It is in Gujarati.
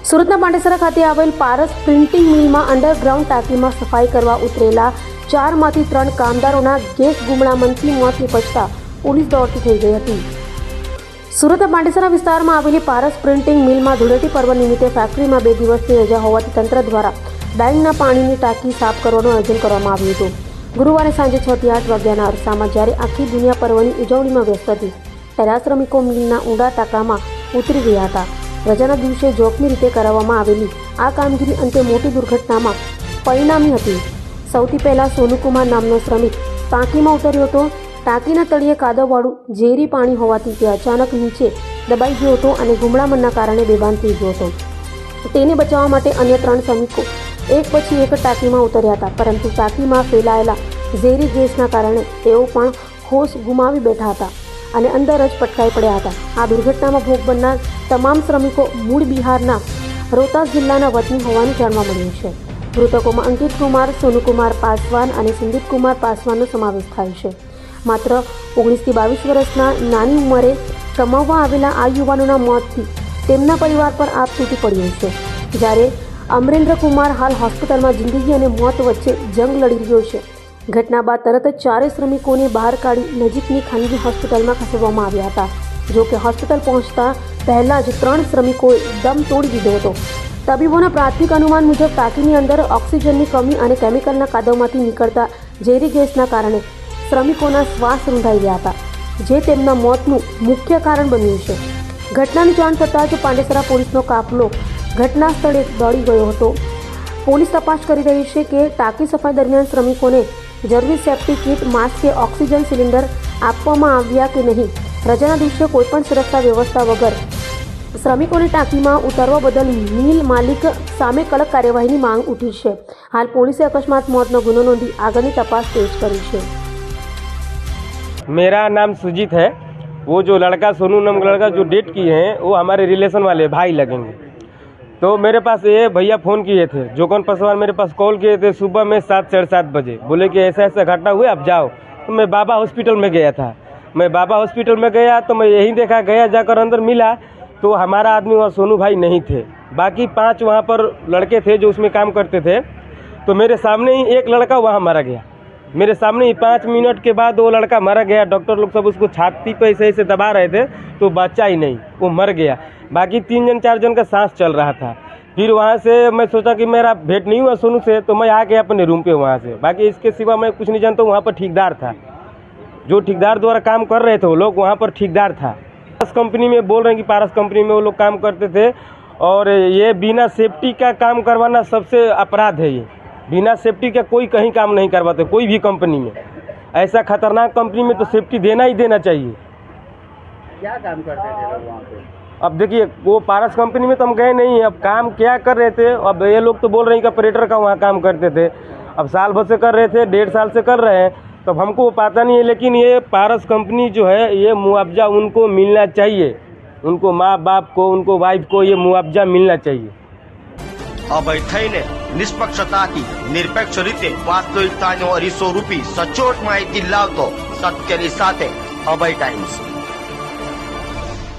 સુરતના પાંડેસરા ખાતે આવેલ પારસ પ્રિન્ટિંગ મિલમાં અંડરગ્રાઉન્ડ ટાંકીમાં સફાઈ કરવા ઉતરેલા 4માંથી 3 કામદારોના ગેસ ગુમડામણથી મોત નિપજતા પોલીસ દોડતી થઈ ગઈ હતી। સુરતના પાંડેસરા વિસ્તારમાં આવેલી પારસ પ્રિન્ટિંગ મિલમાં ધૂળેટી પર્વ નિમિત્તે ફેક્ટરીમાં 2 દિવસની રજા હોવાથી તંત્ર દ્વારા ડાઇંગના પાણીની ટાંકી સાફ કરવાનું આયોજન કરવામાં આવ્યું હતું। ગુરુવારે સાંજે 6 થી 8 વાગ્યાના અરસામાં જ્યારે આખી દુનિયા પર્વની ઉજવણીમાં વ્યસ્ત હતી ત્યારે આ શ્રમિકો મિલના ઊંડા ટાંકામાં ઉતરી ગયા હતા। રજાના દિવસે જોખમી રીતે કરાવવામાં આવેલી આ કામગીરી અંતે મોટી દુર્ઘટનામાં પરિણામી હતી। સૌથી પહેલા સોનુકુમાર નામનો શ્રમિક ટાંકીમાં ઉતર્યો હતો। ટાંકીના તળિયે કાદવવાળું ઝેરી પાણી હોવાથી તે અચાનક નીચે દબાઈ ગયો હતો અને ગુમડામણના કારણે બેભાન થઈ ગયો હતો। તેને બચાવવા માટે અન્ય 3 શ્રમિકો એક પછી એક ટાંકીમાં ઉતર્યા હતા, પરંતુ ટાંકીમાં ફેલાયેલા ઝેરી ગેસના કારણે તેઓ પણ હોશ ગુમાવી બેઠા હતા અને અંદર જ પટકાઈ પડ્યા હતા। આ દુર્ઘટનામાં ભોગ બનનાર તમામ શ્રમિકો મૂળ બિહારના રોહતાસ જિલ્લાના વતની હોવાનું જાણવા મળ્યું છે। મૃતકોમાં અંકિત કુમાર, સોનુકુમાર પાસવાન અને સંદીપ કુમાર પાસવાનનો સમાવેશ થાય છે। માત્ર 19 થી 22 વર્ષના નાની ઉંમરે કમાવવા આવેલા આ યુવાનોના મોતથી તેમના પરિવાર પર આપ તૂટી પડ્યો છે, જ્યારે અમરેન્દ્ર કુમાર હાલ હોસ્પિટલમાં જિંદગી અને મોત વચ્ચે જંગ લડી રહ્યો છે। ઘટના બાદ તરત જ 4 શ્રમિકોને બહાર કાઢી નજીકની ખાનગી હોસ્પિટલમાં ખસેડવામાં આવ્યા હતા। જો કે હોસ્પિટલ પહોંચતા પહેલા જ 3 શ્રમિકોએ દમ તોડી દીધો હતો। તબીબોના પ્રાથમિક અનુમાન મુજબ ટાંકીની અંદર ઓક્સિજનની કમી અને કેમિકલના કાદવમાંથી નીકળતા ઝેરી ગેસના કારણે શ્રમિકોના શ્વાસ રૂંધાઈ ગયા હતા, જે તેમના મોતનું મુખ્ય કારણ બન્યું છે। ઘટનાની જાણ થતાં જ પાંડેસરા પોલીસનો કાફલો ઘટના સ્થળે દોડી ગયો હતો। પોલીસ તપાસ કરી રહી છે કે ટાંકી સફાઈ દરમિયાન શ્રમિકોને જરૂરી સેફ્ટી કિટ, માસ્ક કે ઓક્સિજન સિલિન્ડર આપવામાં આવ્યા કે નહીં। રજાના દિવસે કોઈપણ સુરક્ષા વ્યવસ્થા વગર શ્રમિકોને ટાંકીમાં ઉતારવા બદલ મિલ માલિક સામે કડક કાર્યવાહીની માંગ ઉઠી છે। હાલ પોલીસે અકસ્માત મોતનો ગુનો નોંધી આગળની તપાસ તેજ કરી છે। मेरा नाम सुजीत है। वो जो लड़का सोनू नाम का लड़का जो डेट किए हैं वो हमारे रिलेशन वाले भाई लगेंगे। तो मेरे पास ये भैया फ़ोन किए थे, जोकन पासवान मेरे पास कॉल किए थे सुबह में 7, 7:30 बजे। बोले कि ऐसा ऐसा घटना हुआ, आप जाओ। तो मैं बाबा हॉस्पिटल में गया था। मैं बाबा हॉस्पिटल में गया तो मैं यही देखा, गया जाकर अंदर मिला तो हमारा आदमी वहाँ सोनू भाई नहीं थे, बाकी 5 वहाँ पर लड़के थे जो उसमें काम करते थे। तो मेरे सामने ही एक लड़का वहाँ मारा गया। मेरे सामने ही 5 मिनट के बाद वो लड़का मर गया। डॉक्टर लोग सब उसको छाती पे ऐसे ऐसे दबा रहे थे तो बचा ही नहीं, वो मर गया। बाकी 3 जन 4 जन का सांस चल रहा था। फिर वहाँ से मैं सोचा कि मेरा भेंट नहीं हुआ सोनू से, तो मैं आ गया अपने रूम पे वहाँ से। बाकी इसके सिवा मैं कुछ नहीं जानता हूँ। वहाँ पर ठेकेदार था, जो ठेकेदार द्वारा काम कर रहे थे वो लोग, वहाँ पर ठेकेदार था। पारस कंपनी में बोल रहे हैं कि पारस कंपनी में वो लोग काम करते थे और ये बिना सेफ्टी का काम करवाना सबसे अपराध है। ये बिना सेफ्टी का कोई कहीं काम नहीं करवाते, कोई भी कंपनी में। ऐसा खतरनाक कंपनी में तो सेफ्टी देना ही देना चाहिए। क्या काम करते थे लोग वहाँ पे? अब देखिए, वो पारस कंपनी में तो हम गए नहीं, अब काम क्या कर रहे थे। अब ये लोग तो बोल रहे हैं कि ऑपरेटर का वहाँ काम करते थे। अब साल भर से कर रहे थे, 1.5 साल से कर रहे हैं, तो हमको पता नहीं है। लेकिन ये पारस कंपनी जो है, ये मुआवजा उनको मिलना चाहिए। उनको माँ बाप को, उनको वाइफ को ये मुआवजा मिलना चाहिए। અભય થઈને નિષ્પક્ષતાથી નિરપેક્ષ રીતે વાસ્તવિકતાનો અરીસો રૂપી સચોટ માહિતી લાવતો સત્યની સાથે અભય ટાઈમ્સ।